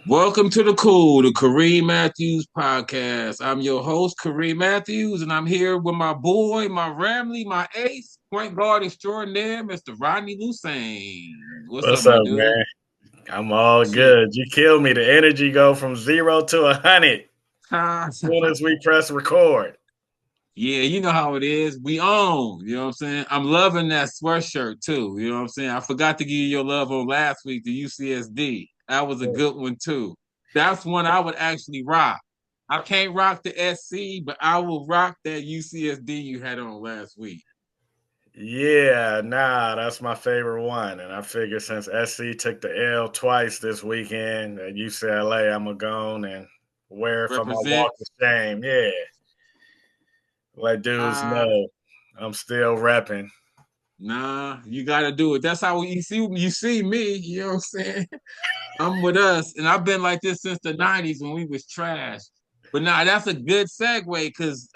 Welcome to the Kool, the Kareem Matthews podcast. I'm your host, Kareem Matthews, and I'm here with my boy, my Ramley, my ace, point guard extraordinaire, Mr. Rodney Lusain. What's up, What's my up, dude? man? I'm all Shit. good. You killed me. The energy go from 0 to 100 as soon as we press record. Yeah, you know how it is. We own, you know what I'm saying? I'm loving that sweatshirt too. You know what I'm saying? I forgot to give you your love on last week, the UCSD. That was a good one too. That's one I would actually rock. I can't rock the SC, but I will rock that UCSD you had on last week. Yeah, nah, that's my favorite one. And I figure since SC took the L twice this weekend at UCLA, I'm going to go on and wear it for my Represent. walk of shame. Yeah, let dudes Uh know I'm still repping. nah, you gotta do it. That's how you see me, you know what I'm saying? I'm with us, and I've been like this since the '90s when we was trash. But now that's a good segue because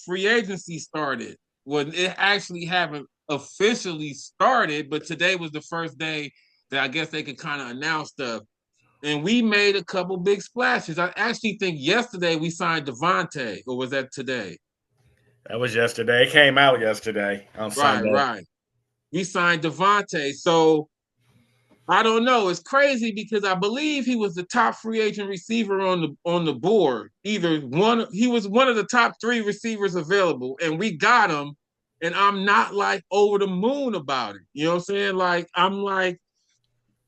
free agency started. Well, it actually haven't officially started, but today was the first day that I guess they could kind of announce stuff. And we made a couple big splashes. I actually think yesterday we signed Devontae, or was that today? That was yesterday. It came out yesterday on Right, Sunday. right. We signed Devontae. So I don't know. It's crazy because I believe he was the top free agent receiver on the board. Either one, he was one of the top three receivers available, and we got him. And I'm not like over the moon about it. You know what I'm saying? Like I'm like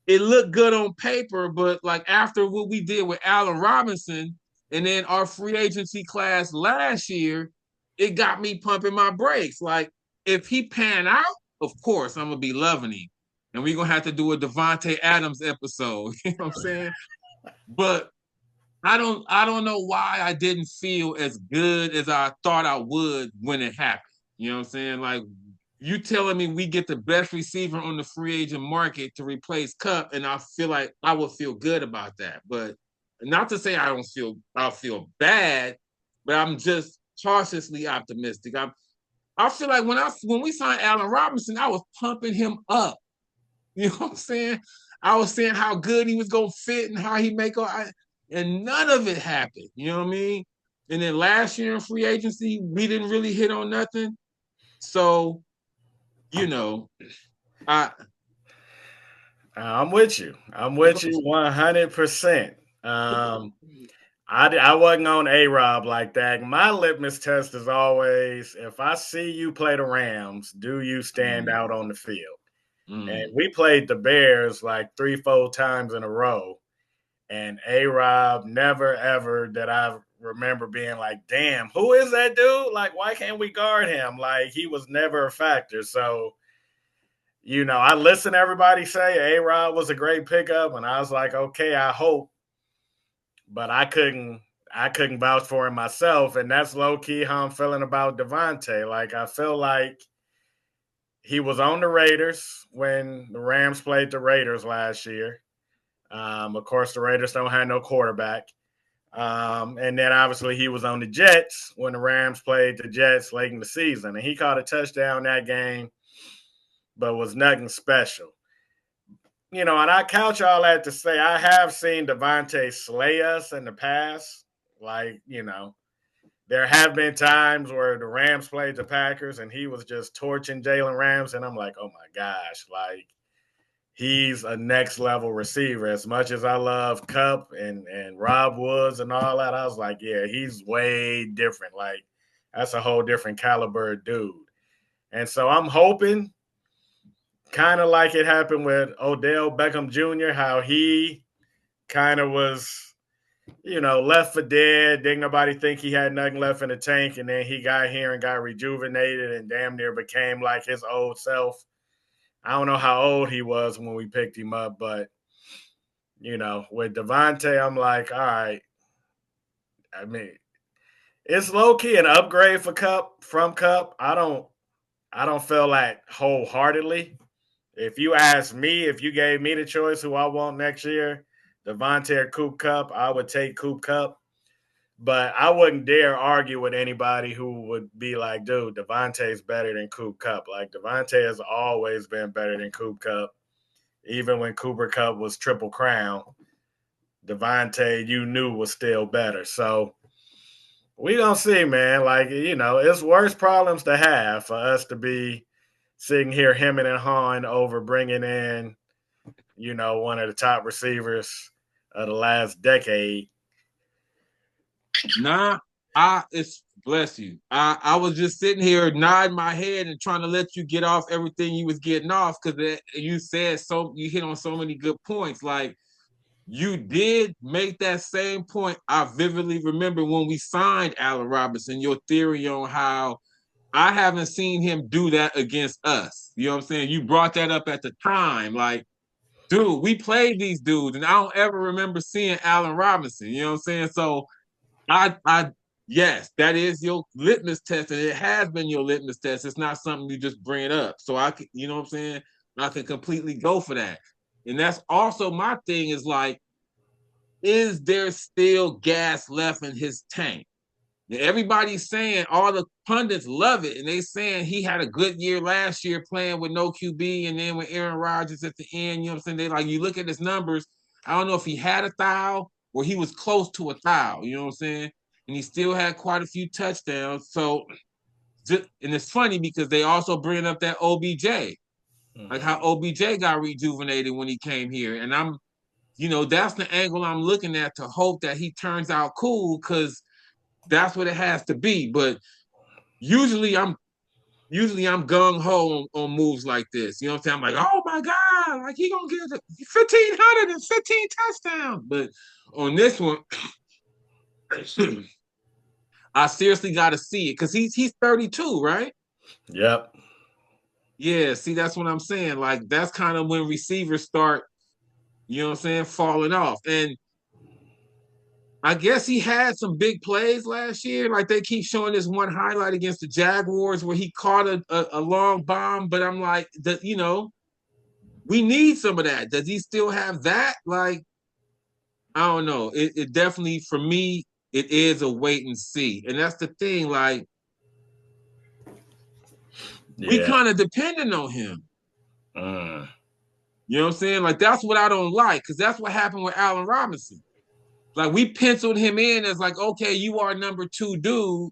it looked good on paper, but like after what we did with Allen Robinson and then our free agency class last year, it got me pumping my brakes. Like if he pan out, of course I'm gonna be loving him, and we're gonna have to do a Devontae Adams episode. You know what I'm saying? But I don't know why I didn't feel as good as I thought I would when it happened. You know what I'm saying? Like you telling me we get the best receiver on the free agent market to replace Cup, and I feel like I would feel good about that. But not to say I'll feel bad, but I'm just cautiously optimistic. I feel like when we signed Allen Robinson, I was pumping him up. You know what I'm saying? I was saying how good he was gonna fit and how he make and none of it happened. You know what I mean? And then last year in free agency, we didn't really hit on nothing. So, you know, I I'm with you. I'm with you 100%. I wasn't on A Rob like that. My litmus test is always if I see you play the Rams, do you stand mm, out on the field? And mm. we played the Bears like 3, 4 times in a row. And A Rob never ever did I remember being like, damn, who is that dude? Like, why can't we guard him? Like, he was never a factor. So, I listened to everybody say A Rob was a great pickup, and I was like, okay, I hope, but I couldn't vouch for him myself, and that's low key how I'm feeling about Devontae. Like I feel like he was on the Raiders when the Rams played the Raiders last year. Of course, the Raiders don't have no quarterback. And then obviously he was on the Jets when the Rams played the Jets late in the season, and he caught a touchdown that game, but was nothing special. And I couch all that to say I have seen Devontae slay us in the past. Like, there have been times where the Rams played the Packers and he was just torching Jalen Rams, and I'm like, oh my gosh, like he's a next level receiver. As much as I love Cup and Rob Woods and all that, I was like, yeah, he's way different. Like that's a whole different caliber dude. And so I'm hoping kind of like it happened with Odell Beckham Jr., how he kind of was, left for dead. Didn't nobody think he had nothing left in the tank. And then he got here and got rejuvenated and damn near became like his old self. I don't know how old he was when we picked him up, but, with Devontae, I'm like, all right. I mean, it's low key an upgrade for Cup from Cup. I don't feel like wholeheartedly. If you ask me, if you gave me the choice who I want next year, Devontae or Coop Cup, I would take Coop Cup. But I wouldn't dare argue with anybody who would be like, dude, Devontae's better than Coop Cup. Like Devontae has always been better than Coop Cup, even when Cooper Cup was triple crown. Devontae you knew was still better. So we don't see, man. Like, it's worse problems to have for us to be sitting here hemming and hawing over bringing in, one of the top receivers of the last decade. Nah, it's bless you. I was just sitting here nodding my head and trying to let you get off everything you was getting off because you said you hit on so many good points. Like you did make that same point. I vividly remember when we signed Allen Robinson, your theory on how I haven't seen him do that against us. You know what I'm saying? You brought that up at the time. Like, dude, we played these dudes, and I don't ever remember seeing Allen Robinson. You know what I'm saying? So I yes, that is your litmus test, and it has been your litmus test. It's not something you just bring it up. So you know what I'm saying? I can completely go for that. And that's also my thing is like, is there still gas left in his tank? And everybody's saying, all the pundits love it, and they saying he had a good year last year playing with no QB, and then with Aaron Rodgers at the end, you know what I'm saying? They like, you look at his numbers, I don't know if he had a thou or he was close to a thou, you know what I'm saying? And he still had quite a few touchdowns. So, and it's funny because they also bring up that OBJ, like how OBJ got rejuvenated when he came here. And that's the angle I'm looking at to hope that he turns out cool because that's what it has to be. But usually I'm gung ho on moves like this. You know what I'm saying? I'm like, oh my God, like he gonna get 1,515 touchdowns. But on this one, I seriously got to see it because he's 32, right? Yep. Yeah. See, that's what I'm saying. Like that's kind of when receivers start, you know what I'm saying, falling off. And I guess he had some big plays last year. Like they keep showing this one highlight against the Jaguars where he caught a long bomb. But I'm like, we need some of that. Does he still have that? Like, I don't know. It definitely, for me, it is a wait and see. And that's the thing. Like, we kind of dependent on him. You know what I'm saying? Like, that's what I don't like because that's what happened with Allen Robinson. Like, we penciled him in as like, okay, you are number 2 dude.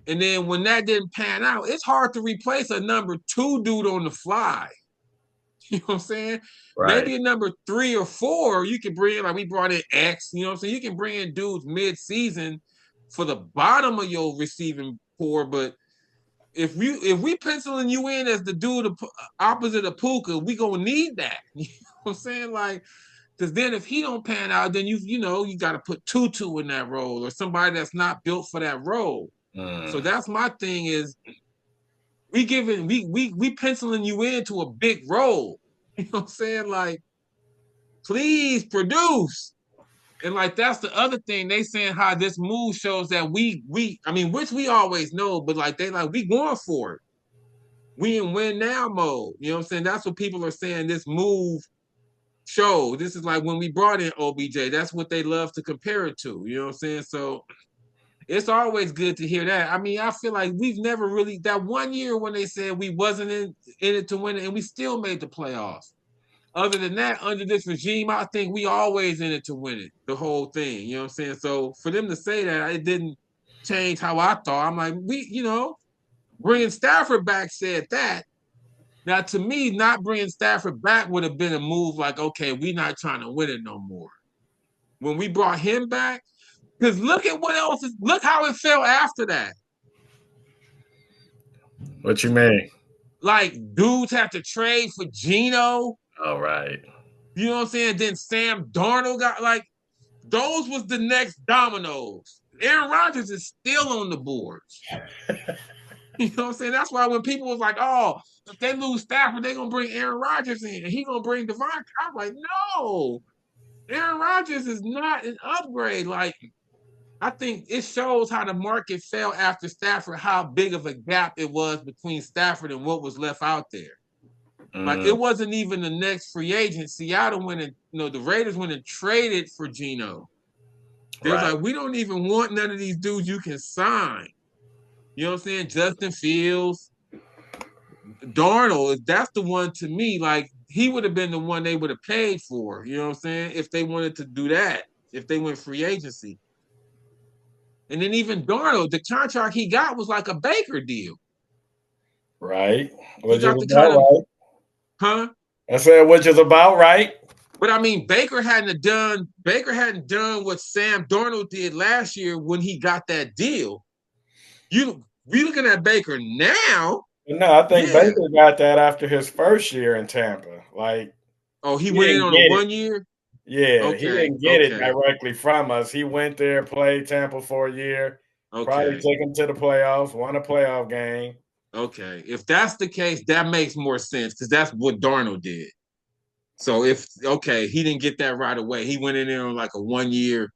And then when that didn't pan out, it's hard to replace a number 2 dude on the fly. You know what I'm saying? Right. Maybe a number 3 or 4, you can bring in, like we brought in X, you know what I'm saying? You can bring in dudes mid-season for the bottom of your receiving core, but if we penciling you in as the dude opposite of Puka, we gonna need that. You know what I'm saying? Like, because then if he don't pan out, then you got to put Tutu in that role or somebody that's not built for that role. So that's my thing is we penciling you into a big role. You know what I'm saying? Like, please produce. And like that's the other thing they saying how this move shows that which we always know, but like we going for it. We in win now mode. You know what I'm saying? That's what people are saying. This move show. This is like when we brought in OBJ. That's what they love to compare it to. You know what I'm saying? So it's always good to hear that. I mean, I feel like we've never really that one year when they said we wasn't in it to win it, and we still made the playoffs. Other than that, under this regime, I think we always in it to win it, the whole thing. You know what I'm saying? So for them to say that, it didn't change how I thought. I'm like, bringing Stafford back said that. Now, to me, not bringing Stafford back would have been a move like, okay, we're not trying to win it no more. When we brought him back, because look at what else look how it fell after that. What you mean? Like, dudes have to trade for Geno. All right. You know what I'm saying? Then Sam Darnold got like, those was the next dominoes. Aaron Rodgers is still on the boards. You know what I'm saying? That's why when people was like, oh, if they lose Stafford, they're going to bring Aaron Rodgers in. And he's going to bring Devontae. I'm like, no. Aaron Rodgers is not an upgrade. Like, I think it shows how the market fell after Stafford, how big of a gap it was between Stafford and what was left out there. Like, it wasn't even the next free agent. Seattle went and, the Raiders went and traded for Geno. They're like, we don't even want none of these dudes you can sign. You know what I'm saying? Justin Fields, Darnold, that's the one to me. Like, he would have been the one they would have paid for. You know what I'm saying? If they wanted to do that. if they went free agency. And then even Darnold, the contract he got was like a Baker deal. Right. He Which is got the kind about of, right. huh? I said, which is about right. But I mean, Baker hadn't done what Sam Darnold did last year when he got that deal. We looking at Baker now. No, I think Yeah. Baker got that after his first year in Tampa. Like, Oh, he he went in didn't on a get it. 1 year? Yeah, he Okay, didn't get it okay, directly from us. He went there, played Tampa for a year, probably okay, took him to the playoffs, won a playoff game. okay. If that's the case, that makes more sense because that's what Darnold did. So he didn't get that right away. He went in there on like a 1 year.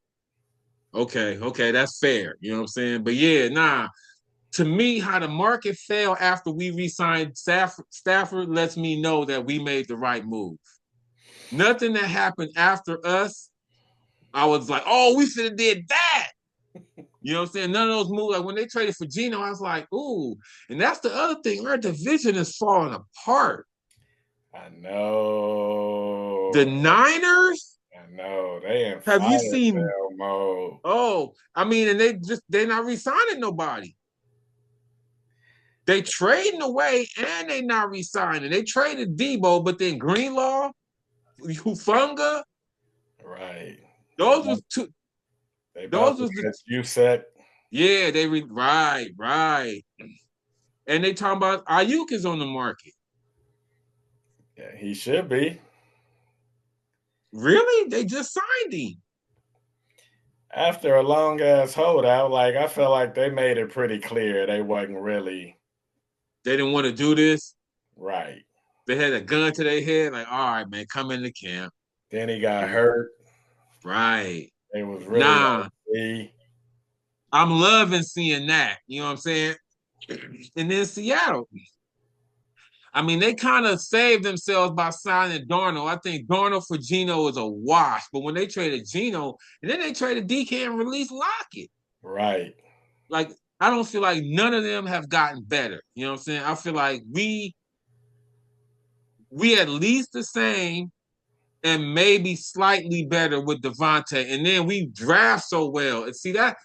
Okay, that's fair. You know what I'm saying? But yeah, nah. To me, how the market fell after we re-signed Stafford lets me know that we made the right move. Nothing that happened after us, I was like, oh, we should have did that. You know what I'm saying? None of those moves. Like when they traded for Geno, I was like, ooh. And that's the other thing. Our division is falling apart. I The know. Niners, I know. They in have you fire seen? sale mode. Oh, I mean, and they're not re-signing nobody. They trading away and they not re-signing. They traded Debo, but then Greenlaw, Hufunga, Right. those was two. They about Those to was the catch you set. yeah. Right. And they talking about Ayuk is on the market. Yeah, he should be. Really? They just signed him. After a long ass holdout, like I felt like they made it pretty clear they wasn't really They didn't want to do this. right. They had a gun to their head, like, all right, man, come into camp. Then he got hurt. Right. It was really Nah, like, see, I'm loving seeing that. You know what I'm saying? And then Seattle. I mean, they kind of saved themselves by signing Darnold. I think Darnold for Geno is a wash. But when they traded Geno, and then they traded DK and released Lockett. right. Like, I don't feel like none of them have gotten better. You know what I'm saying? I feel like we at least the same and maybe slightly better with Devontae. And then we draft so well. And see that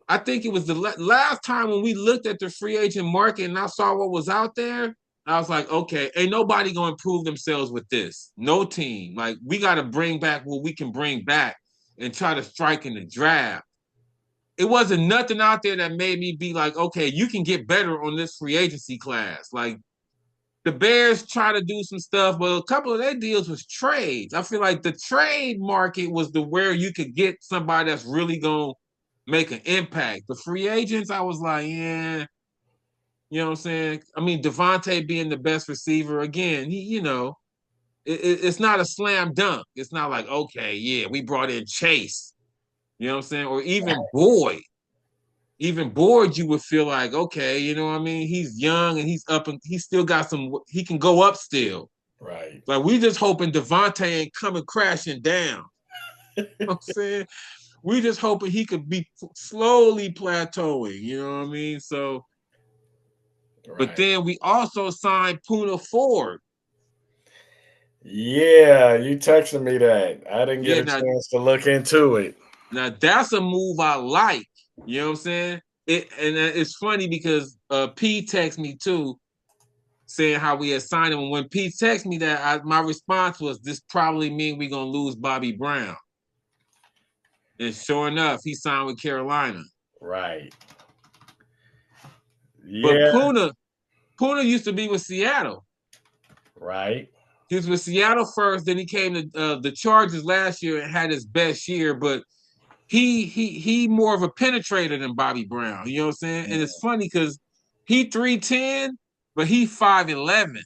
I think it was the last time when we looked at the free agent market and I saw what was out there. I was like, okay, ain't nobody gonna improve themselves with this. No team. Like we got to bring back what we can bring back and try to strike in the draft. It wasn't nothing out there that made me be like, okay, you can get better on this free agency class. Like the Bears try to do some stuff, but a couple of their deals was trades. I feel like the trade market was the where you could get somebody that's really gonna make an impact. The free agents, I was like, yeah, you know what I'm saying? I mean, Devontae being the best receiver again, it's not a slam dunk. It's not like, okay, yeah, we brought in Chase, you know what I'm saying? Or even Boyd. Even Boyd, you would feel like, okay, you know what I mean? He's young and he's up and he still got he can go up still. Right. Like we just hoping Devontae ain't coming crashing down. You know what I'm saying? We just hoping he could be slowly plateauing, you know what I mean? So, but Right. then we also signed Puna Ford. Yeah, you texted me that. I didn't get Yeah, a chance to look into it. now that's a move I like. You know what I'm saying? It's funny because P texted me too, saying how we had signed him. And when P texted me that, my response was, "This probably mean we're gonna lose Bobby Brown." And sure enough, he signed with Carolina. Right. But Yeah. Puna used to be with Seattle. Right. He was with Seattle first, then he came to the Chargers last year and had his best year. But he more of a penetrator than Bobby Brown. You know what I'm saying? And it's funny because he 310, but he 5'11.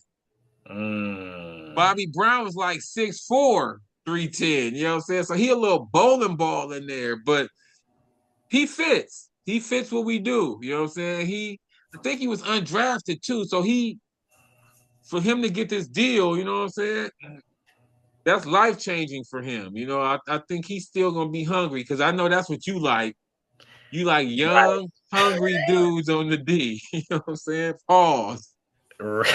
Mm. Bobby Brown was like 6'4", 310. You know what I'm saying? So he a little bowling ball in there, but he fits. He fits what we do. You know what I'm saying? I think he was undrafted too. So for him to get this deal, you know what I'm saying? That's life changing for him. You know, I think he's still gonna be hungry because I know that's what you like. You like young, hungry dudes on the D. You know what I'm saying? Pause. Right.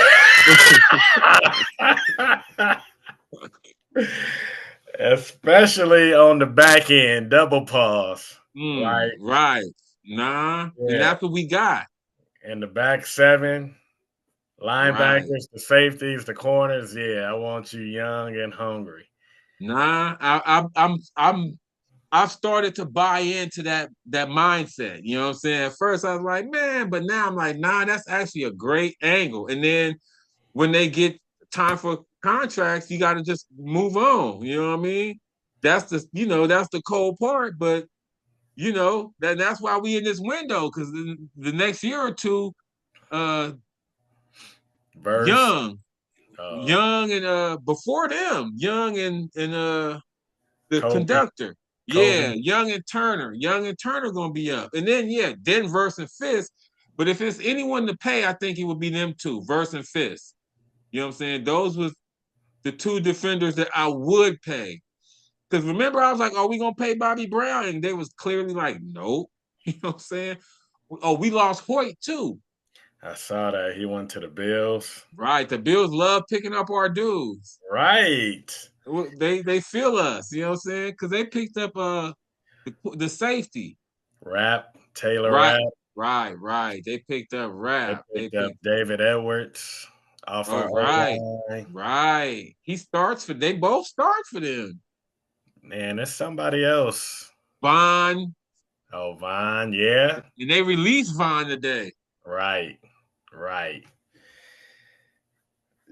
Especially on the back end, double pause. Like, Right. Nah. And yeah, that's what we got. in the back seven, Right. linebackers, the safeties, the corners. Yeah, I want you young and hungry. Nah. I've started to buy into that mindset. You know what I'm saying? At first I was like, man, but now I'm like, nah, that's actually a great angle. And then when they get time for contracts, you got to just move on. You know what I mean? That's the cold part. But that's why we in this window, because the next year or two, uh, Verse. young, Uh, young, and before them, young and the Kobe. conductor, Kobe. yeah, young and Turner gonna be up, and then yeah, Verse and Fisk. But if it's anyone to pay, I think it would be them two, Verse and Fisk. You know what I'm saying? Those was the two defenders that I would pay. Because remember, I was like, "Are we gonna pay Bobby Brown?" And they was clearly like, "Nope." You know what I'm saying? Oh, we lost Hoyt too. I saw that he went to the Bills. Right. The Bills love picking up our dudes. Right. They feel us, you know what I'm saying? Because they picked up the safety. Taylor Right, Rapp. right. They picked up They Rap. They picked up picked David Edwards off Oh our right, O line. right. They both start for them. Man, it's somebody else. Vaughn, Oh, Vaughn, yeah. and they released Vaughn today. Right. Right.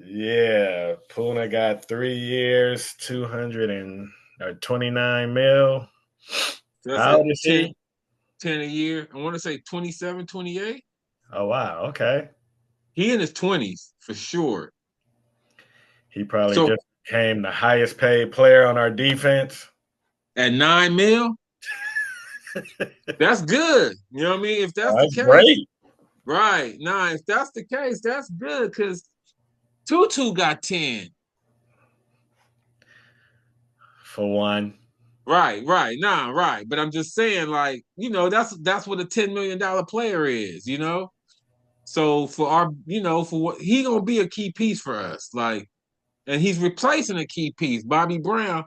Yeah. Puna got 3 years, 229 mil. So that's How like old is 10, he? 10 a year. I want to say 27, 28. Oh, wow. Okay. He in his 20s for sure. He probably So just became the highest paid player on our defense. at 9 mil, that's good. You know what I mean? If that's Oh, the that's case, great right. Nah, if that's the case, that's good because Tutu got 10. for one. Right. Nah, right. But I'm just saying, like, that's what a $10 million player is. So for for what he gonna be a key piece for us. Like, and he's replacing a key piece, Bobby Brown.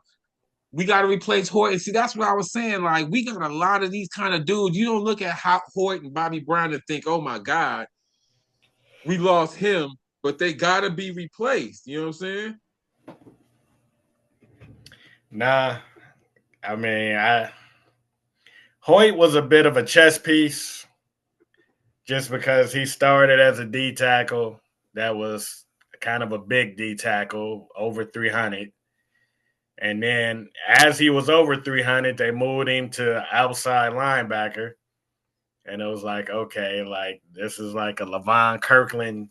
We got to replace Hoyt. And see, that's what I was saying. Like, we got a lot of these kind of dudes. You don't look at Hoyt and Bobby Brown and think, oh my God, we lost him, but they gotta be replaced. You know what I'm saying? Nah, I mean, Hoyt was a bit of a chess piece just because he started as a D tackle. That was kind of a big D tackle, over 300. And then as he was over 300, they moved him to outside linebacker. And it was like, okay, like this is like a Levon Kirkland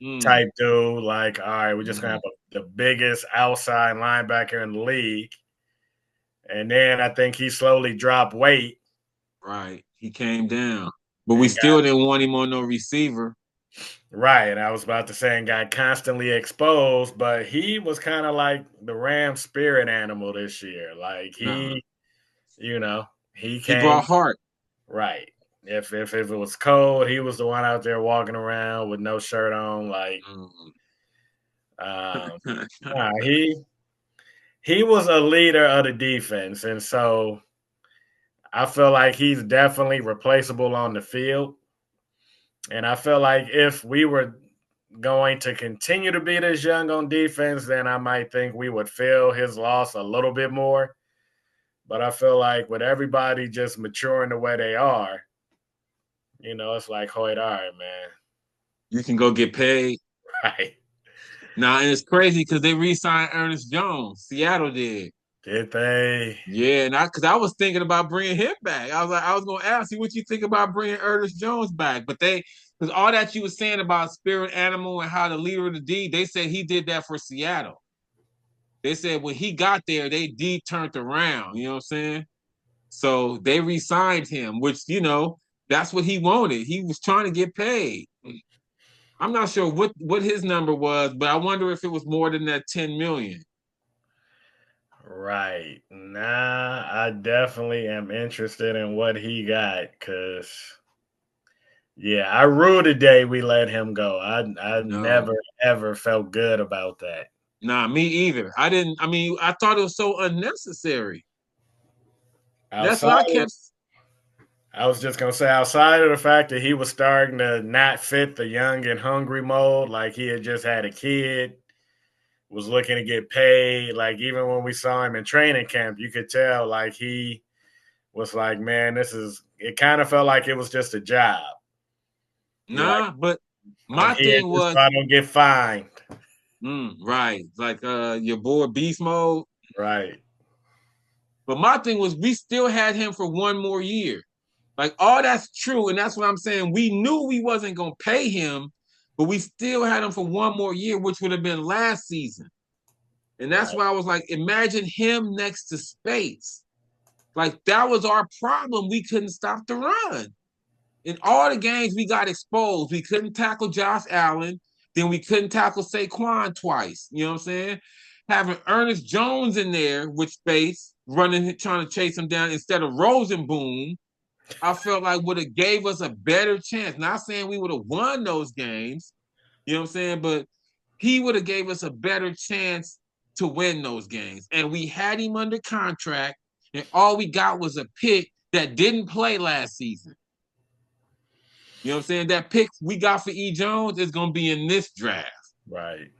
Mm, type dude. Like, all right, we're just gonna mm, have the biggest outside linebacker in the league. And then I think he slowly dropped weight right. He came down, but we and got still didn't want him on no receiver. right. And I was about to say and got constantly exposed, but he was kind of like the Ram spirit animal this year. Like Nah, you know, he he came brought heart. right. If it was cold, he was the one out there walking around with no shirt on. Like, Mm. um, nah, he was a leader of the defense, and so I feel like he's definitely replaceable on the field. And I feel like if we were going to continue to be this young on defense, then I might think we would feel his loss a little bit more. But I feel like with everybody just maturing the way they are, it's like, Hoyt, all right, man. You can go get paid. Right. Now, and it's crazy because they re-signed Ernest Jones. Seattle did. Did they? Yeah, and because I was thinking about bringing him back. I was going to ask you what you think about bringing Ernest Jones back, but because all that you were saying about spirit animal and how the leader of the D, they said he did that for Seattle. They said when he got there, they D turned around. You know what I'm saying? So they re-signed him, which that's what he wanted. He was trying to get paid. I'm not sure what his number was, but I wonder if it was more than that 10 million. Right. Nah, I definitely am interested in what he got because, yeah, I rue the day we let him go. I No. never, ever felt good about that. Nah, me either. I didn't. I mean, I thought it was so unnecessary. That's Outside, what I kept. I was just gonna say, outside of the fact that he was starting to not fit the young and hungry mold, like he had just had a kid, was looking to get paid. Like even when we saw him in training camp, you could tell like he was like, man, this is. It kind of felt like it was just a job. He like, Nah, but I'm my here thing just was so I don't get fined. right, like your boy beast mode. Right, But my thing was we still had him for one more year. Like all that's true, and that's what I'm saying. We knew we wasn't gonna pay him, but we still had him for one more year, which would have been last season. And that's right, why I was like, imagine him next to Space. Like that was our problem. We couldn't stop the run. In all the games, we got exposed. We couldn't tackle Josh Allen. Then we couldn't tackle Saquon twice. You know what I'm saying? Having Ernest Jones in there with Space running, trying to chase him down instead of Rosenboom, I felt like would have gave us a better chance. Not saying we would have won those games, you know what I'm saying, but he would have gave us a better chance to win those games. And we had him under contract, and all we got was a pick that didn't play last season. You know what I'm saying? That pick we got for E. Jones is going to be in this draft. right.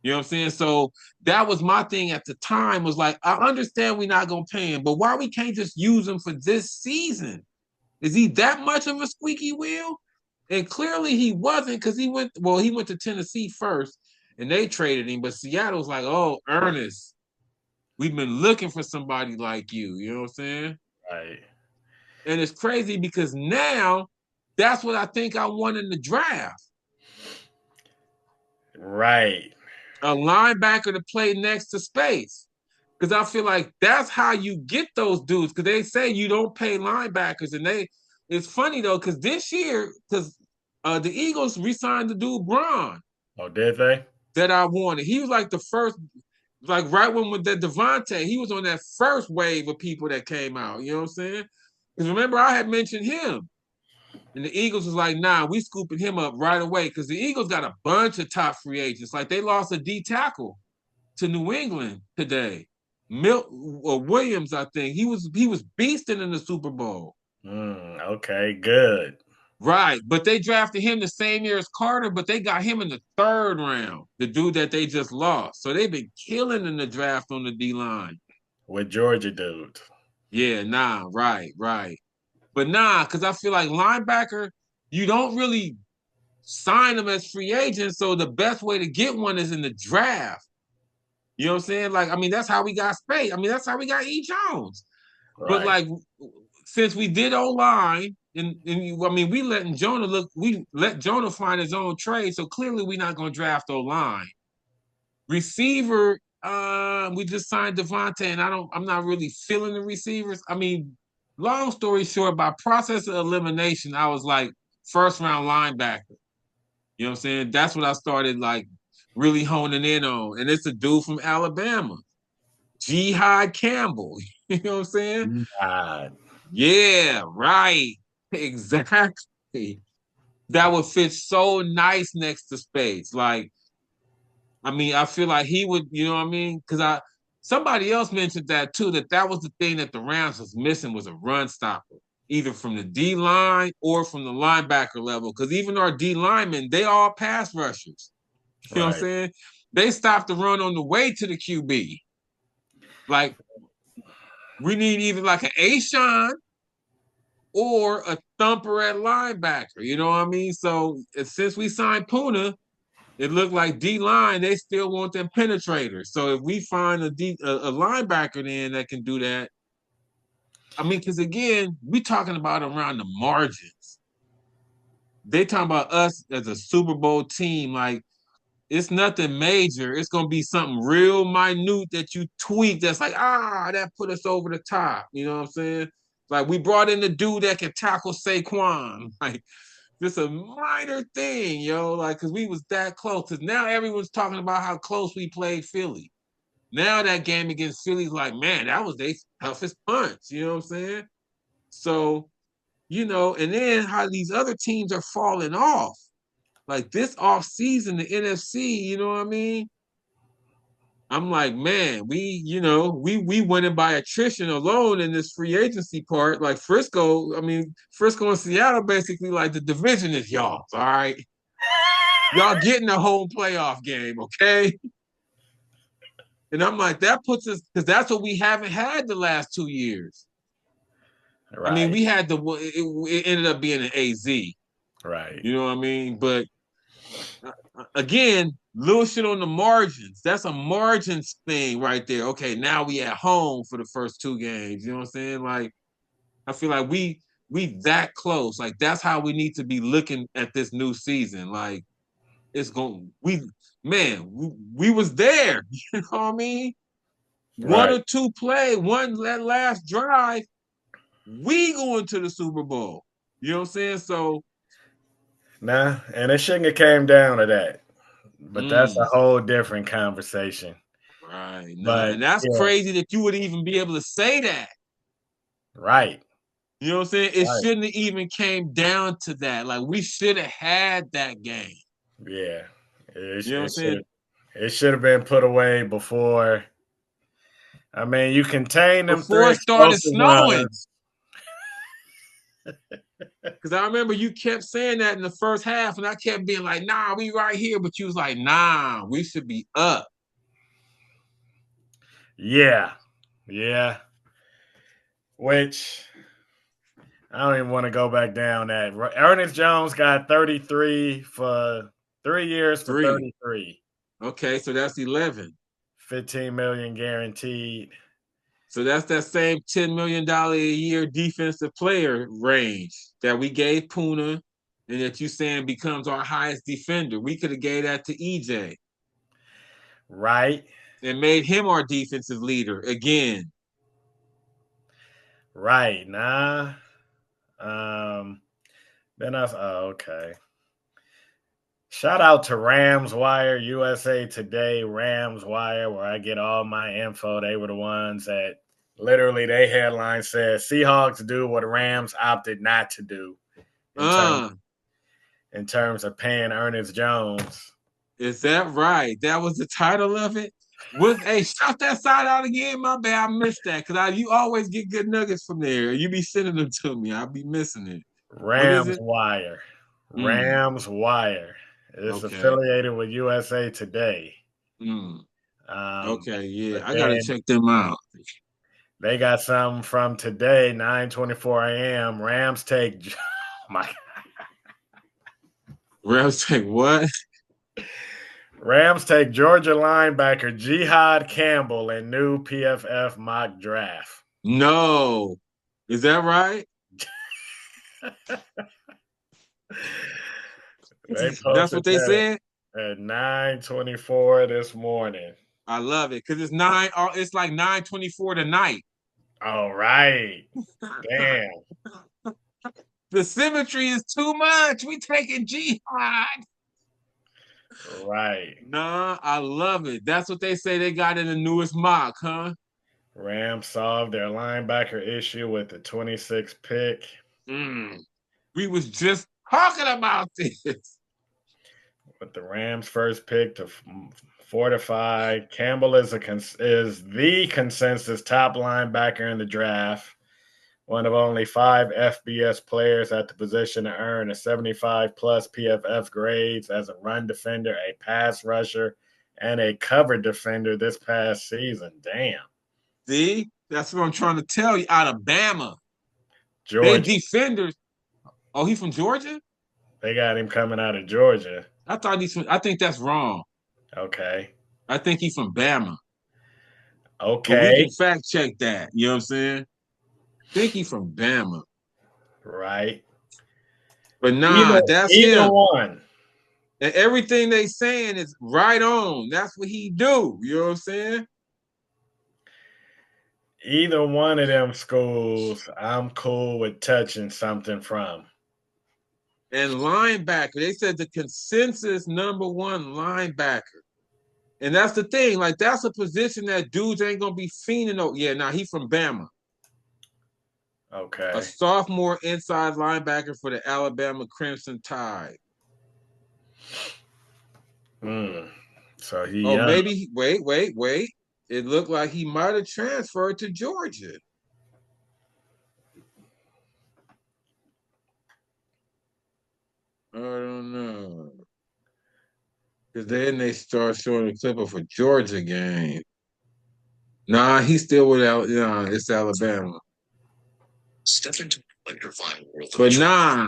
You know what I'm saying? So that was my thing at the time was like, I understand we're not going to pay him, but why we can't just use him for this season? Is he that much of a squeaky wheel? And clearly he wasn't because he went to Tennessee first and they traded him. But Seattle's like, oh, Ernest, we've been looking for somebody like you. You know what I'm saying? Right. And it's crazy because now that's what I think I want in the draft. Right. A linebacker to play next to Space. Because I feel like that's how you get those dudes. Because they say you don't pay linebackers, and it's funny though, because this year, because the Eagles re-signed the dude Braun Oh, did they? that I wanted. He was like the first, like right when with that Devontae, he was on that first wave of people that came out. You know what I'm saying? Because remember, I had mentioned him. And the Eagles was like, nah, we scooping him up right away because the Eagles got a bunch of top free agents. Like they lost a D tackle to New England today. Williams, I think he was beasting in the Super Bowl. Okay, good. Right, but they drafted him the same year as Carter, but they got him in the third round, the dude that they just lost. So they've been killing in the draft on the D line. With Georgia dudes. Yeah, nah, right, right. But nah, because I feel like linebacker, you don't really sign them as free agents. So the best way to get one is in the draft. You know what I'm saying? Like, I mean, that's how we got Space. I mean, that's how we got E. Jones. But Right. like, since we did O line, and I mean, we let Jonah find his own trade. So clearly, we're not going to draft O line. Receiver, we just signed Devontae, and I'm not really feeling the receivers. I mean, long story short, by process of elimination, I was like first round linebacker. You know what I'm saying? That's what I started like really honing in on. And it's a dude from Alabama, Jihad Campbell. You know what I'm saying? God. Yeah, right. Exactly. That would fit so nice next to Space. Like, I mean, I feel like he would, you know what I mean? Because somebody else mentioned that too, that was the thing that the Rams was missing was a run stopper, either from the D line or from the linebacker level. Because even our D linemen, they all pass rushers. You know what I'm Right. saying? They stopped the run on the way to the QB. Like, we need either like an A-Shon or a thumper at linebacker. You know what I mean? So since we signed Puna, it looked like D line, they still want them penetrators. So if we find a linebacker then that can do that, I mean, because again, we talking about around the margins. They talking about us as a Super Bowl team, like it's nothing major. It's gonna be something real minute that you tweak that's like, that put us over the top. You know what I'm saying? Like we brought in the dude that can tackle Saquon. Like just a minor thing, yo. Like, cause we was that close. Cause now everyone's talking about how close we played Philly. Now that game against Philly's like, man, that was their toughest punch. You know what I'm saying? So, and then how these other teams are falling off. Like this off season, the NFC, you know what I mean? I'm like, man, we winning by attrition alone in this free agency part. Like Frisco and Seattle basically like the division is y'all. All right, y'all getting a home playoff game, okay? And I'm like, that puts us because that's what we haven't had the last 2 years. I mean, Right. we had it ended up being an AZ. Right. You know what I mean? But again, little shit on the margins. That's a margins thing right there. Okay, now we at home for the first 2 games. You know what I'm saying? Like, I feel like we that close. Like that's how we need to be looking at this new season. Like it's going we was there. You know what I mean? One Right. or two play, that last drive, we going to the Super Bowl. You know what I'm saying? So Nah, and it shouldn't have came down to that. But that's a mm, whole different conversation. right. Nah, But and that's yeah, crazy that you would even be able to say that. right. You know what I'm saying? It Right. shouldn't have even came down to that. Like we should have had that game. Yeah. You know what I'm saying? It should have been put away before. I mean, you contain them three Before it started explosive snowing. runs. Because I remember you kept saying that in the first half, and I kept being like, nah, we right here. But you was like, nah, we should be up. Yeah. Yeah. Which I don't even want to go back down that. Ernest Jones got 33 for 3 years for 3. 33. Okay, so that's 11. 15 million guaranteed. So that's that same $10 million a year defensive player range that we gave Puna and that you saying becomes our highest defender. We could have gave that to EJ Right. and made him our defensive leader again. Right. Nah. Then okay. Shout out to Rams Wire, USA Today, Rams Wire, where I get all my info. They were the ones that literally they headline said Seahawks do what Rams opted not to do in terms Uh, in terms of paying Ernest Jones. is that right? That was the title of it? Hey, shout that side out again. My bad, I missed that because you always get good nuggets from there. You be sending them to me. I'll be missing it. What is Rams it? Wire. Mm, Rams Wire. It's okay. affiliated with USA Today. Mm, okay. But Yeah, I gotta then check them out. they got something from today, 9:24 a.m. Rams take my Rams take what? Rams take Georgia linebacker Jihad Campbell in new PFF mock draft. No. Is that right? They That's posted what they that said. at 9:24 this morning. I love it because it's nine. It's like 9:24 tonight. All right. Damn. The symmetry is too much. We taking jihad. Right. Nah, I love it. That's what they say they got in the newest mock, huh? Rams solved their linebacker issue with the 26th pick. Mm. We was just talking about this. With the Rams' first pick to fortify, Campbell is the consensus top linebacker in the draft. One of only 5 FBS players at the position to earn a 75 plus PFF grades as a run defender, a pass rusher, and a cover defender this past season. Damn. See, that's what I'm trying to tell you. Out of Bama, they Georgia. defenders. Oh, he from Georgia? They got him coming out of Georgia. I thought he's from. I think that's wrong. Okay. I think he's from Bama. But we can Okay. fact check that. You know what I'm saying? I think he's from Bama. Right. But Either nah, that's either him. one. And everything they saying is right on. That's what he do. You know what I'm saying? Either one of them schools, I'm cool with touching something from. And linebacker, they said the consensus #1 linebacker. And that's the thing. Like, that's a position that dudes ain't going to be fiending over. Yeah, now he from Bama. A Okay. sophomore inside linebacker for the Alabama Crimson Tide. Hmm. So he Oh, young. maybe wait. It looked like he might have transferred to Georgia. I don't know. Because then they start showing a clip of a Georgia game. Nah, he's still with Nah, it's Alabama. Step into electrifying world. But nah,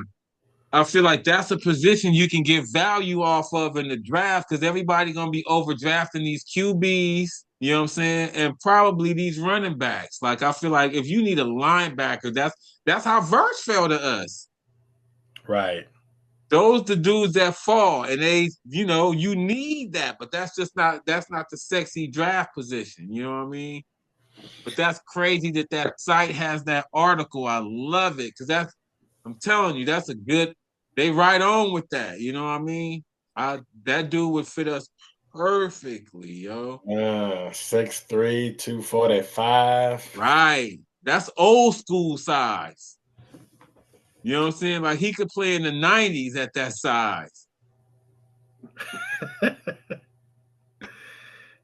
I feel like that's a position you can get value off of in the draft because everybody gonna be overdrafting these QBs, you know what I'm saying? And probably these running backs. Like I feel like if you need a linebacker, that's how Verge fell to us. Right. Those the dudes that fall, and you need that, but that's not the sexy draft position. You know what I mean? But that's crazy that site has that article. I love it because I'm telling you, that's a good. They right on with that. You know what I mean? That dude would fit us perfectly, yo. 6'3", 245. Right. That's old school size. You know what I'm saying? Like he could play in the 90s at that size.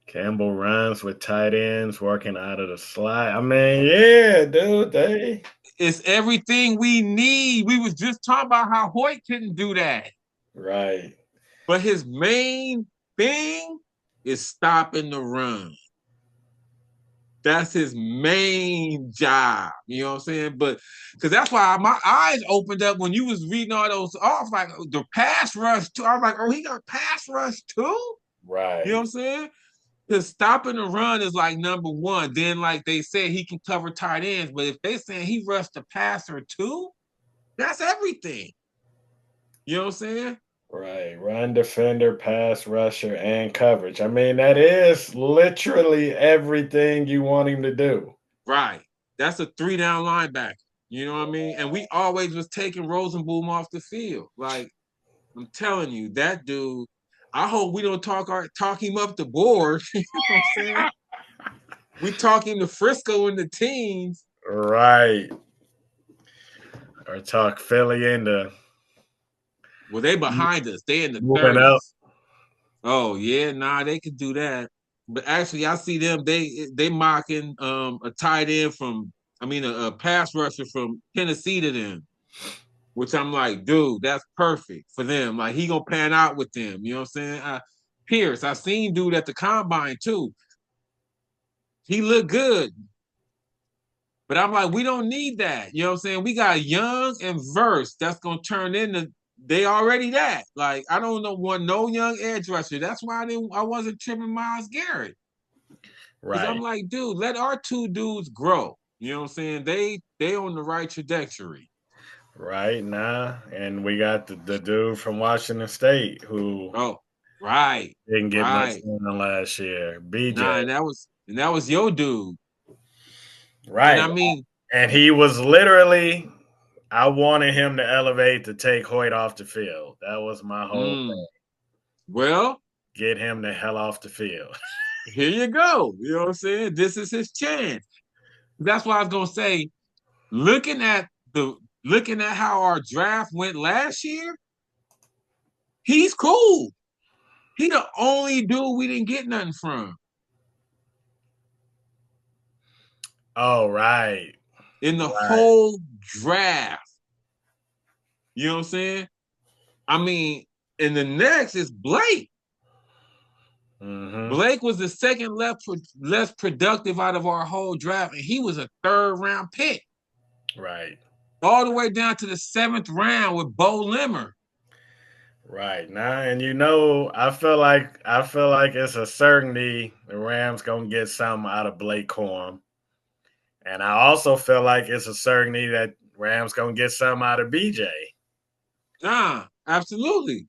Campbell runs with tight ends working out of the slot. I mean, yeah, dude, It's everything we need. We was just talking about how Hoyt couldn't do that. right. But his main thing is stopping the run. That's his main job. You know what I'm saying? But because that's why my eyes opened up when you was reading all those off, like the pass rush too. I was like, oh, he got pass rush too? You know what Right. I'm saying? Because stopping the run is like number one. Then, like they said, he can cover tight ends. But if they saying he rushed the passer too, that's everything. You know what I'm saying? Right. Run defender, pass rusher, and coverage. I mean, that is literally everything you want him to do. Right. That's a 3 down linebacker. You know what I mean? And we always was taking Rosenboom off the field. Like, I'm telling you, that dude, I hope we don't talk him up the board. You know what I'm saying? We talk him to Frisco and the teams. Right. Or talk Philly into Well, they behind us. They in the moving up. 30s. Oh, yeah, nah, they could do that. But actually, I see them, they mocking a tight end a pass rusher from Tennessee to them. Which I'm like, dude, that's perfect for them. Like he gonna pan out with them. You know what I'm saying? Pierce, I seen dude at the combine too. He looked good. But I'm like, we don't need that. You know what I'm saying? We got Young and Verse that's gonna turn into they already that. Like, I don't know want no young edge rusher. That's why I wasn't trimming Myles Garrett. Because I'm Right. like, dude, let our two dudes grow. You know what I'm saying? They on the right trajectory. Right now. And we got the dude from Washington State who Oh, right, didn't get much right. in last year. BJ. Nah, and that was your dude. And Right. I mean, And he was literally, I wanted him to elevate to take Hoyt off the field. That was my whole thing. well, Get him the hell off the field. here you go. You know what I'm saying? This is his chance. That's why I was gonna say, looking at how our draft went last year, he's cool. He the only dude we didn't get nothing from Oh, right. in the Right. whole draft. You know what I'm saying? I mean, and the next is Blake. Mm-hmm. Blake was the second less productive out of our whole draft, and he was a 3rd-round pick. Right. All the way down to the 7th round with Bo Limmer. Right. Now, and I feel like it's a certainty the Rams gonna get something out of Blake Corum. And I also feel like it's a certainty that Rams gonna get something out of BJ. Nah, absolutely.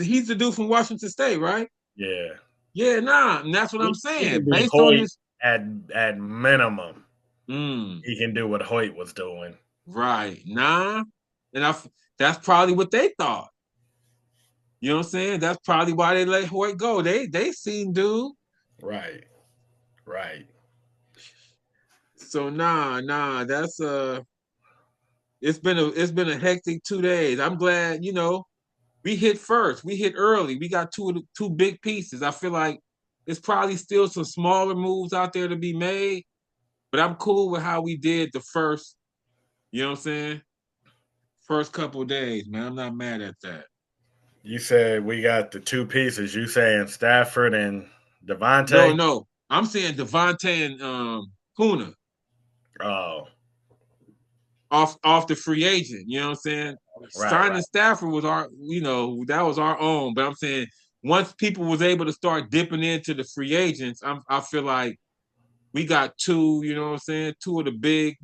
He's the dude from Washington State, right? Yeah. Yeah, nah, and that's what I'm He can saying. be Based on Hoyt this, at minimum. mm, He can do what Hoyt was doing. right? Nah, and that's probably what they thought. You know what I'm saying? That's probably why they let Hoyt go. They seen dude. Right. Right. So nah, it's been a hectic 2 days. I'm glad, we hit first. We hit early. We got two big pieces. I feel like it's probably still some smaller moves out there to be made, but I'm cool with how we did the first, you know what I'm saying? First couple of days, man. I'm not mad at that. You said we got the two pieces. You saying Stafford and No, Devontae? no. I'm saying Devontae and Puna Oh, off the free agent. You know what I'm saying? right, Signing right. Stafford was that was our own. But I'm saying once people was able to start dipping into the free agents, I feel like we got two, you know what I'm saying? Two of the big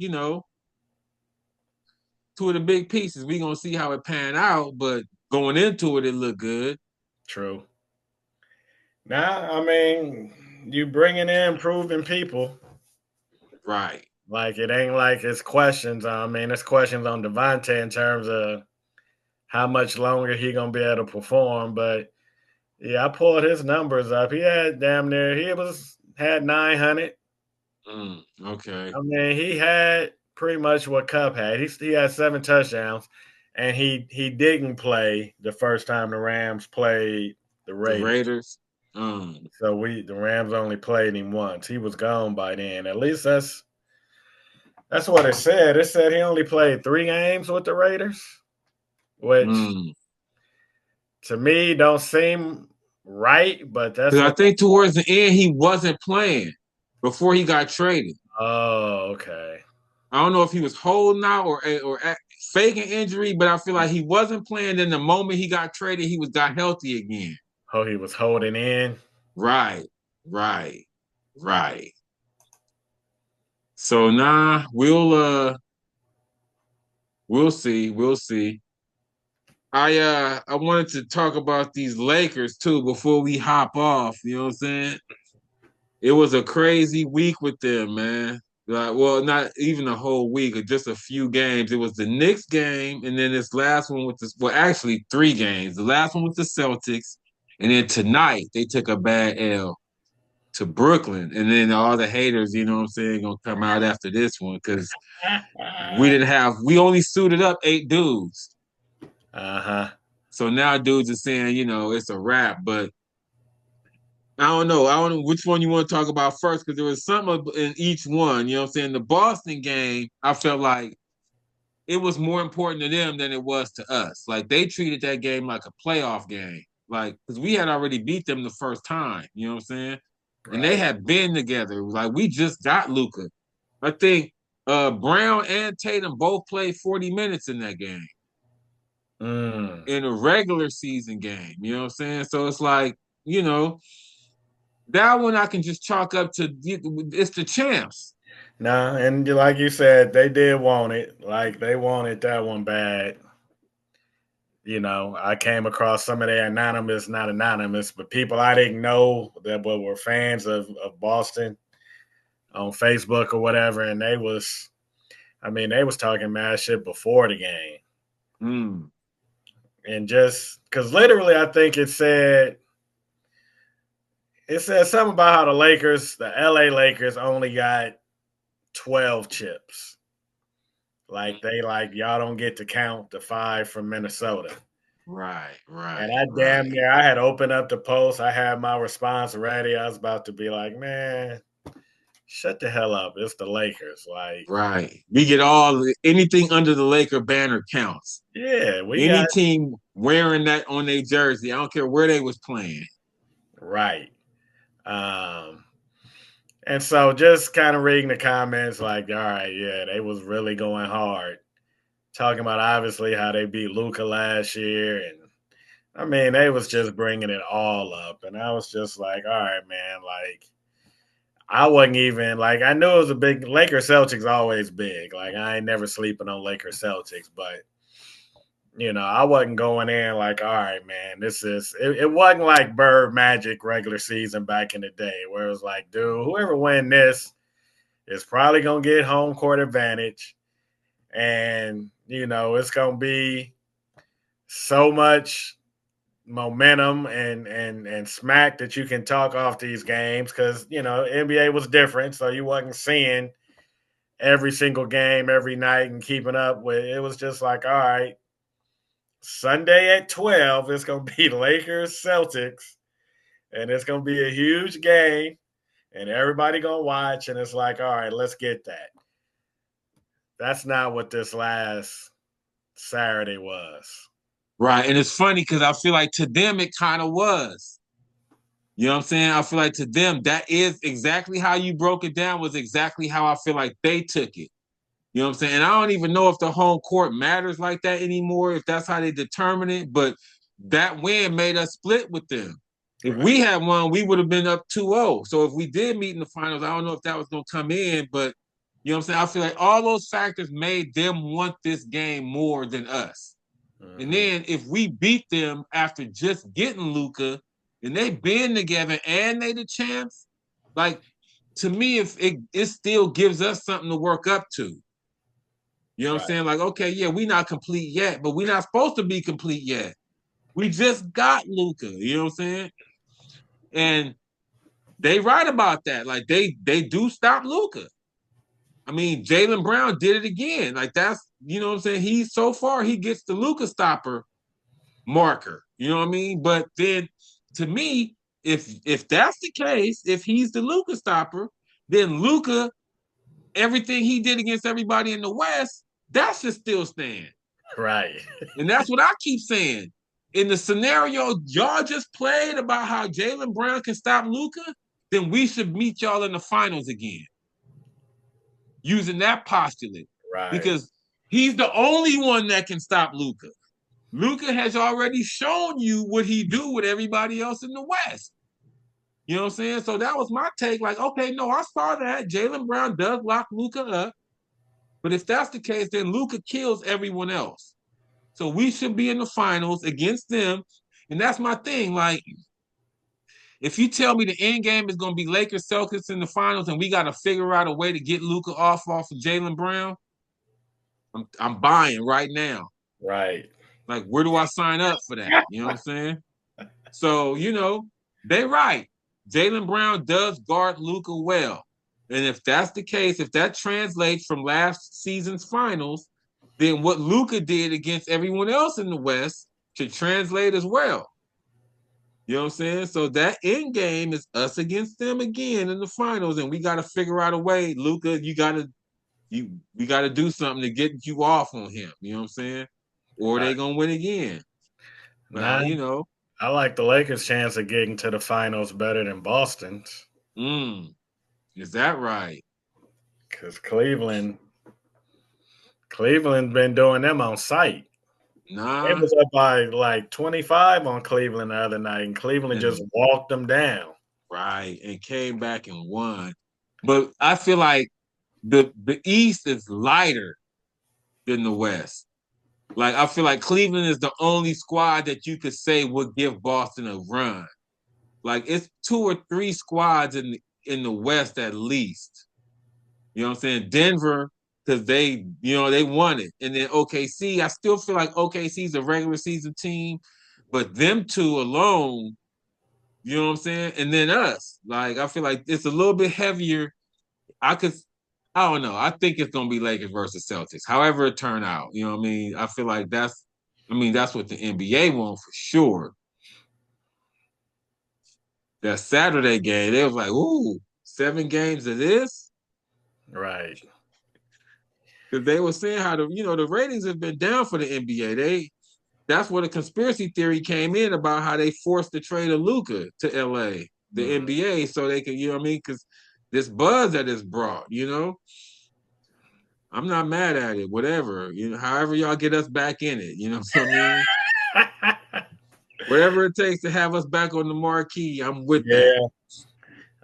pieces. We gonna see how it pan out, but going into it, it looked good. True. Now, I mean, you bringing in proven people. Right. Like it ain't like it's questions. I mean, it's questions on Devontae in terms of how much longer he gonna be able to perform. But yeah, I pulled his numbers up. He had damn near had 900. Okay. I mean, he had pretty much what Cup had. He had 7 touchdowns, and he didn't play the first time the Rams played the The Raiders. Raiders. So the Rams only played him once. He was gone by then. At least that's what it said. It said he only played 3 games with the Raiders, which Mm. to me don't seem right, but that's Because I what. think towards the end he wasn't playing before he got traded. Oh, okay. I don't know if he was holding out or faking injury, but I feel like he wasn't playing. Then the moment he got traded, he got healthy again. Oh, he was holding in. Right, right, right. So nah, we'll see, we'll see. I wanted to talk about these Lakers too before we hop off. You know what I'm saying? It was a crazy week with them, man. Like, well, not even a whole week, or just a few games. It was the Knicks game, and then this last one with this. Well, actually, 3 games. The last one with the Celtics, and then tonight they took a bad L to Brooklyn, and then all the haters, you know what I'm saying, gonna come out after this one because we only suited up 8 dudes. Uh-huh. So now dudes are saying, it's a wrap, but I don't know. I don't know which one you want to talk about first because there was something in each one. You know what I'm saying? The Boston game, I felt like it was more important to them than it was to us. Like they treated that game like a playoff game. Like, because we had already beat them the first time, you know what I'm saying? And they Right. had been together. Like we just got Luka. I think Brown and Tatum both played 40 minutes in that game. Mm. In a regular season game. You know what I'm saying? So it's like, you know, that one I can just chalk up to it's the champs. Nah, and like you said, they did want it. Like they wanted that one bad. I came across some of their anonymous, not anonymous, but people I didn't know that were fans of Boston on Facebook or whatever, and they was talking mad shit before the game. Mm. And just because literally I think it said something about how the LA Lakers only got 12 chips. Y'all don't get to count the 5 from Minnesota. Right, And right, I damn right, near I had opened up the post. I had my response ready. I was about to be like, man, shut the hell up. It's the Lakers. Like, right. We get anything under the Laker banner counts. yeah, we Any got team wearing that on their jersey, I don't care where they was playing. right. Um, and so just kind of reading the comments, like, all right, yeah, they was really going hard. Talking about obviously how they beat Luca last year. And I mean, they was just bringing it all up. And I was just like, all right, man, like, I wasn't even like I knew it was a big Lakers Celtics always big. Like I ain't never sleeping on Lakers Celtics, but I wasn't going in like, all right, man, it wasn't like Bird Magic regular season back in the day where it was like, dude, whoever win this is probably gonna get home court advantage. And, it's gonna be so much momentum and smack that you can talk off these games because NBA was different, so you wasn't seeing every single game every night and keeping up with it. Was just like, all right, Sunday at 12, it's going to be Lakers Celtics, and it's going to be a huge game, and everybody going to watch, and it's like, all right, let's get that. That's not what this last Saturday was. Right. And it's funny because I feel like to them it kind of was. You know what I'm saying? I feel like to them that is exactly how you broke it down was exactly how I feel like they took it. You know what I'm saying? And I don't even know if the home court matters like that anymore, if that's how they determine it. But that win made us split with them. If we had won, we would have been up 2-0. So if we did meet in the finals, I don't know if that was going to come in. But, you know what I'm saying? I feel like all those factors made them want this game more than us. Mm-hmm. And then if we beat them after just getting Luka, and they been together and they the champs, like, to me, if it still gives us something to work up to. You know what I'm saying? Like, okay, yeah, we're not complete yet, but we're not supposed to be complete yet. We just got Luka, you know what I'm saying? And they right about that. Like, they do stop Luka. I mean, Jaylen Brown did it again. Like, that's, you know what I'm saying? So far, he gets the Luka stopper marker. You know what I mean? But then, to me, if that's the case, if he's the Luka stopper, then Luka, everything he did against everybody in the West, that should still stand. Right. And that's what I keep saying. In the scenario y'all just played about how Jaylen Brown can stop Luka, then we should meet y'all in the finals again. Using that postulate. Right. Because he's the only one that can stop Luka. Luka has already shown you what he do with everybody else in the West. You know what I'm saying? So that was my take. Like, okay, no, I saw that. Jaylen Brown does lock Luka up. But if that's the case, then Luka kills everyone else. So we should be in the finals against them. And that's my thing. Like, if you tell me the end game is going to be Lakers Celtics in the finals and we got to figure out a way to get Luka off of Jaylen Brown, I'm buying right now. Right. Like, where do I sign up for that? You know what I'm saying? So, you know, they right. Jaylen Brown does guard Luka well. And if that's the case, if that translates from last season's finals, then what Luka did against everyone else in the West should translate as well. You know what I'm saying? So that end game is us against them again in the finals, and we got to figure out a way. Luka, we got to do something to get you off on him. You know what I'm saying? Or they gonna win again. Now, you know, I like the Lakers' chance of getting to the finals better than Boston's. Is that right? Because Cleveland's been doing them on site. Nah. It was up by like 25 on Cleveland the other night, and Cleveland just walked them down. Right, and came back and won. But I feel like the East is lighter than the West. Like, I feel like Cleveland is the only squad that you could say would give Boston a run. Like, it's 2 or 3 squads in the West at least. You know what I'm saying? Denver, because they won it. And then OKC, I still feel like OKC's a regular season team, but them two alone, you know what I'm saying? And then us. Like, I feel like it's a little bit heavier. I don't know. I think it's going to be Lakers versus Celtics. However it turn out, you know what I mean? I feel like that's what the NBA want for sure. That Saturday game, they was like, ooh, 7 games of this? Right. Because they were saying how the ratings have been down for the NBA. That's where the conspiracy theory came in about how they forced the trade of Luka to LA, the NBA, so they can, you know what I mean? Because this buzz that is brought, you know. I'm not mad at it, whatever. You know, however y'all get us back in it, you know what I mean? Whatever it takes to have us back on the marquee, I'm with that.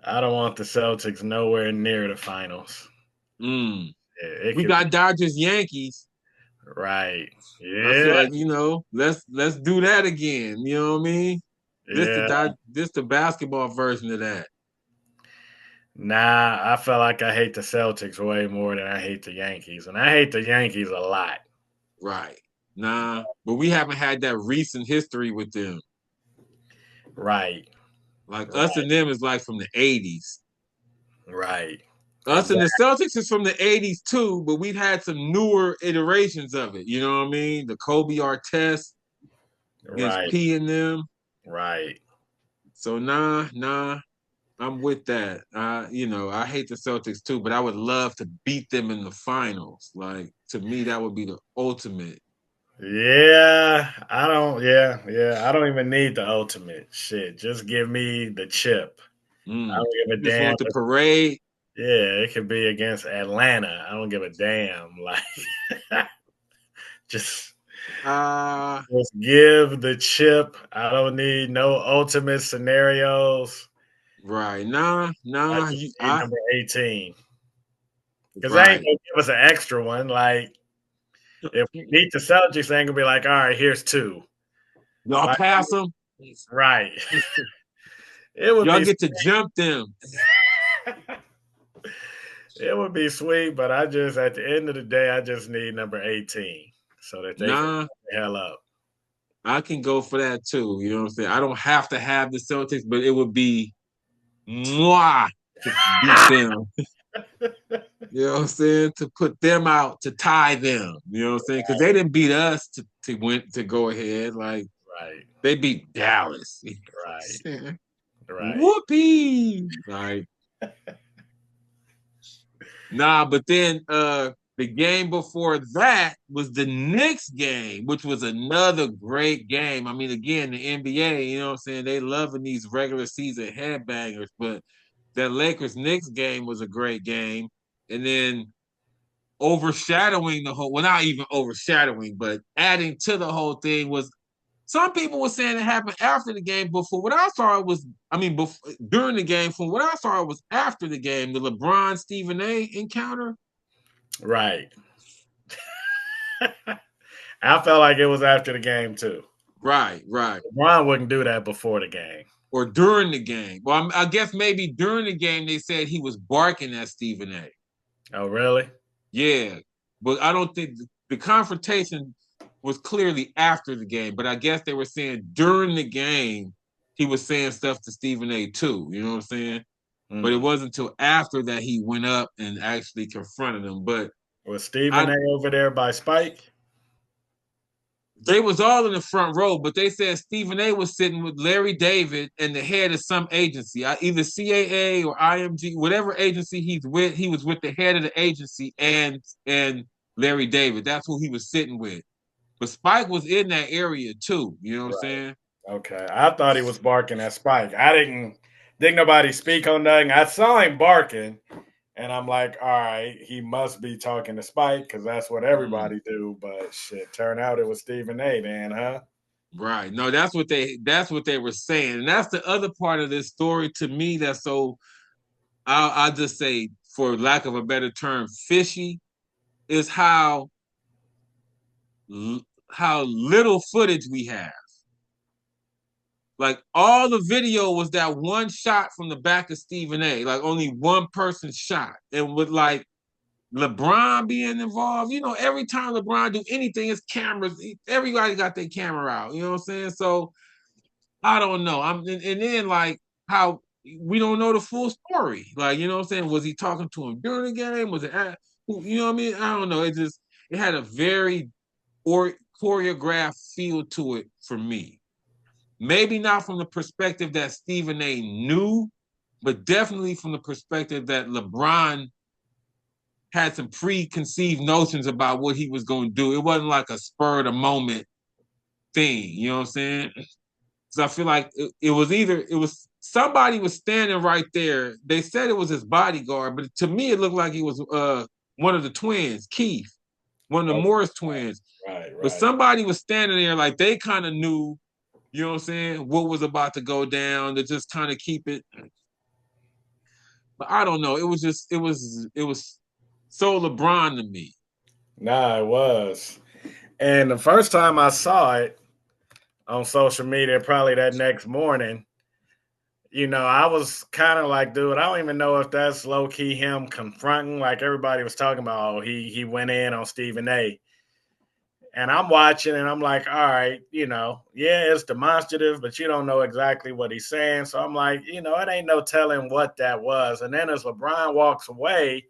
I don't want the Celtics nowhere near the finals. We got Dodgers, Yankees. Right. Yeah. I feel like, you know, let's do that again. You know what I mean? This the basketball version of that. Nah, I feel like I hate the Celtics way more than I hate the Yankees. And I hate the Yankees a lot. Right. Nah, but we haven't had that recent history with them. Right. Like, us and them is like from the 80s. Right. Us and the Celtics is from the 80s too, but we've had some newer iterations of it. You know what I mean? The Kobe Artest, against Right. P and them. Right. So nah, I'm with that. I hate the Celtics too, but I would love to beat them in the finals. Like to me, that would be the ultimate. Yeah, I don't. Yeah, yeah. I don't even need the ultimate shit. Just give me the chip. I Mm. don't give a Just damn. want the parade. Yeah, it could be against Atlanta. I don't give a damn. Like, just Uh just give the chip. I don't need no ultimate scenarios. right. I Nah. just need number 18 because they ain't Right. gonna give us an extra one. Like, if we beat the Celtics, they ain't gonna be like, all right, here's two. Y'all Like, pass them. right? It would Y'all be. get to jump them. It would be sweet, but I just at the end of the day, I just need number 18 so that they can Nah, shut the hell up. I can go for that too. You know what I'm saying? I don't have to have the Celtics, but it would be mwah to beat them. You know what I'm saying? To put them out, to tie them. You know what I'm saying? Because they didn't beat us to win to go ahead. Like Right, they beat Dallas. right, right. Whoopee! Like nah, but then the game before that was the Knicks game, which was another great game. I mean, again, the NBA, you know what I'm saying? They loving these regular season headbangers, but that Lakers Knicks game was a great game. And then overshadowing the whole, well, not even overshadowing, but adding to the whole thing was some people were saying it happened after the game, but for what I saw, it was, I mean, during the game, from what I saw, it was after the game, the LeBron Stephen A encounter. Right. I felt like it was after the game too. Right. LeBron wouldn't do that before the game. Or during the game. Well, I guess maybe during the game they said he was barking at Stephen A. Oh, really? Yeah, but I don't think the confrontation was clearly after the game. But I guess they were saying during the game he was saying stuff to Stephen A. too. You know what I'm saying? But it Mm. wasn't until after that he went up and actually confronted him. But Was Stephen I A. over there by Spike? they was all in the front row, but they said Stephen A. was sitting with Larry David and the head of some agency, either CAA or IMG, whatever agency he's with. He was with the head of the agency and Larry David. That's who he was sitting with. But Spike was in that area too. You know what I'm Right. saying? Okay. I thought he was barking at Spike. I didn't nobody speak on nothing. I saw him barking, and I'm like, all right, he must be talking to Spike because that's what Mm, everybody do. But shit, turn out it was Stephen A. Then, huh? right. No, that's what they were saying, and that's the other part of this story to me. That's so I'll just say, for lack of a better term, fishy is how little footage we have. Like all the video was that one shot from the back of Stephen A. Like only one person shot, and with like LeBron being involved, every time LeBron do anything, it's cameras. Everybody got their camera out. You know what I'm saying? So I don't know. And then like how we don't know the full story. Like you know what I'm saying? Was he talking to him during the game? Was it you know what I mean? I don't know. It had a very or choreographed feel to it for me. Maybe not from the perspective that Stephen A. knew, but definitely from the perspective that LeBron had some preconceived notions about what he was going to do. It wasn't like a spur of the moment thing. You know what I'm saying? So I feel like it was somebody was standing right there. They said it was his bodyguard, but to me it looked like he was one of the twins, Keith, one of the Okay. Morris twins. Right, But right. somebody was standing there like they kind of knew, you know what I'm saying, what was about to go down to just kind of keep it. But I don't know. It was so LeBron to me. Nah, it was. And the first time I saw it on social media, probably that next morning, I was kind of like, dude, I don't even know if that's low key him confronting, like everybody was talking about. Oh, he went in on Stephen A. And I'm watching, and I'm like, all right, yeah, it's demonstrative, but you don't know exactly what he's saying. So I'm like, it ain't no telling what that was. And then as LeBron walks away,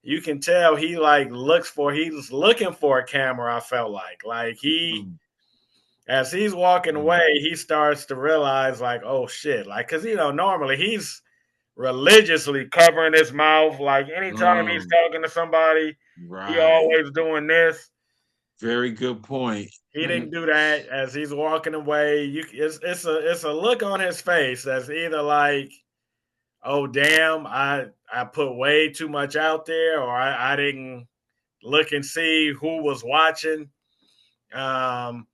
you can tell he's looking for a camera. I felt like Mm. As he's walking Mm. away, he starts to realize, like, oh shit, like, cause normally he's religiously covering his mouth. Like anytime he's Um, talking to somebody, he right. always doing this. Very good point. He didn't do that. As he's walking away, it's a look on his face that's either like, oh damn, I put way too much out there, or I didn't look and see who was watching, um,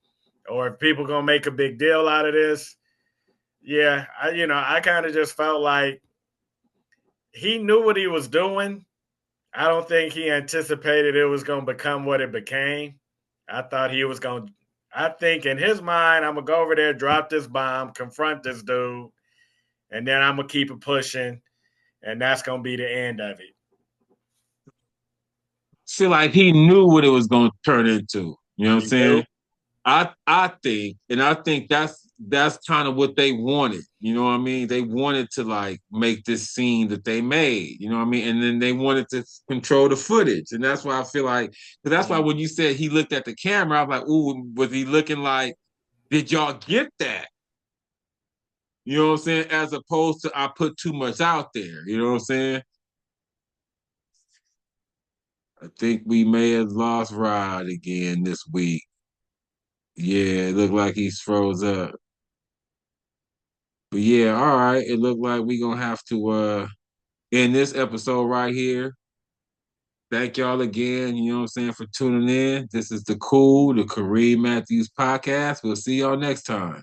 or if people gonna make a big deal out of this. Yeah, I kind of just felt like he knew what he was doing. I don't think he anticipated it was going to become what it became. I thought he was going to, I think in his mind, I'm going to go over there, drop this bomb, confront this dude, and then I'm going to keep it pushing. And that's going to be the end of it. See, like he knew what it was going to turn into. You know what I'm He knew. saying? I think that's kind of what they wanted. You know what I mean? They wanted to like make this scene that they made. You know what I mean? And then they wanted to control the footage, and that's why I feel like. Because that's why when you said he looked at the camera, I'm like, ooh, was he looking like? Did y'all get that? You know what I'm saying? As opposed to I put too much out there. You know what I'm saying? I think we may have lost Rod again this week. Yeah, it looked like he's froze up. But yeah, all right. It looked like we gonna have to end this episode right here. Thank y'all again, you know what I'm saying, for tuning in. This is the Kool, the Kareem Matthews podcast. We'll see y'all next time.